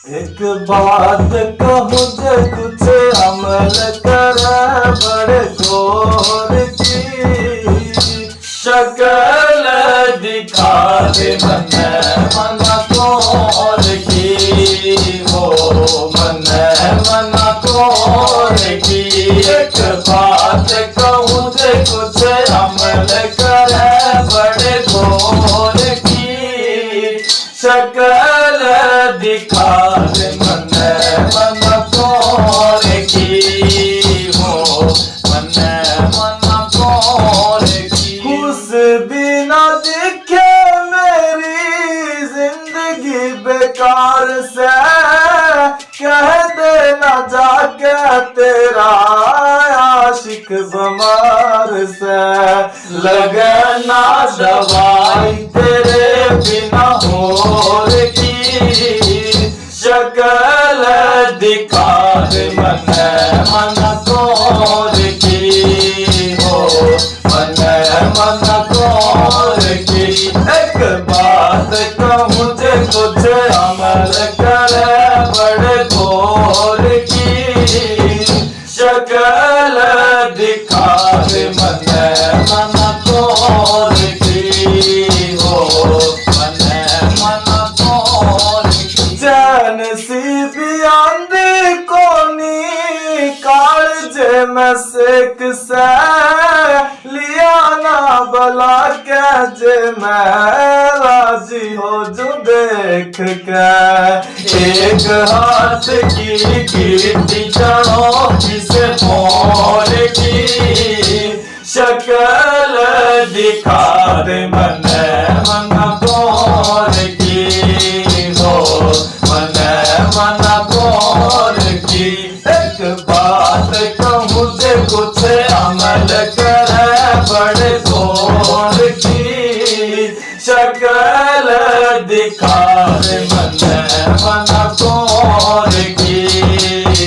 एक बात कहूँ जे कुछ अमल कर बड़े जोर की शक्ल दिखा दे मन तोर की हो मन तोर की। एक बात कहूँ जे कुछ अमल कर बड़े जोर की शक्ल दिखा दे मन तोर की हो मन तोर की। खुश बिना दिखे मेरी जिंदगी बेकार से कह देना जाके तेरा आशिक बीमार से लगना दवाई तेरे बिना और की शक्ल दिखा दे मन तोर की हो मन तोर की। एक बात कहूँ जे कुछ अमल करे बड़े तोर की शक्ल दिखा दे मन तोर की हो मन तोर की। चैन सी भी आंधी कोनी कालजे में सेक से लिया ना बला के जे मैं राजी हो जो देख के। एक हाथ की कीर्ति चढ़ो जिसे मोर की शक्ल दिखा दे मन तोर की हो मन तोर की। एक बात कहूँ जे कुछ अमल करे बड़े तोर की शक्ल दिखा दे मन तोर की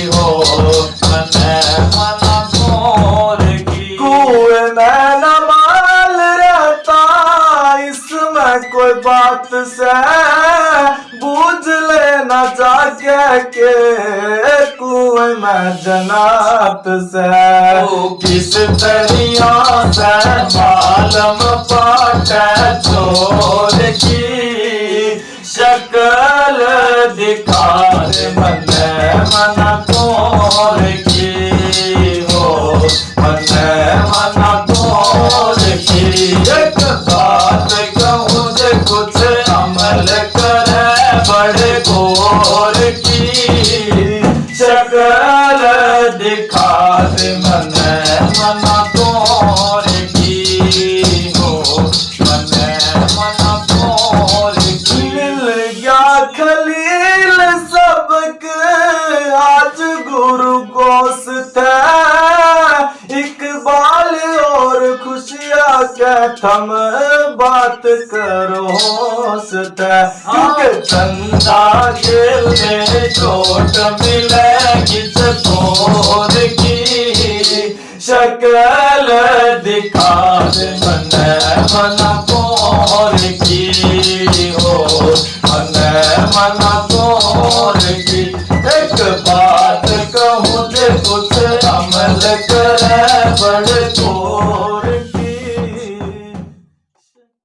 हो मन तोर की। कुएं में न माल रहता इसमें कोई बात से बूझ लेना जाके के कुएं में जन्नत से। किस तरिया से मालम पाटे चोर की शक्ल दिखा दे मन तोर की हो मन तोर की। एक बात कहूँ जे कुछ अमल करे बड़े गोर की शक्ल दिखा दे मन तोर की हो मन तोर की। मिल गया खलील सबक आज गुरु गोश्त इकबाल और खुशियाँ के थम बात करो क्योंकि चंदा जेल में चोट मिलेगी चकोर की शक्ल दिखा दे मन तोर की हो मन तोर की। एक बात कहूँ जे कुछ अमल करे बड़े तोर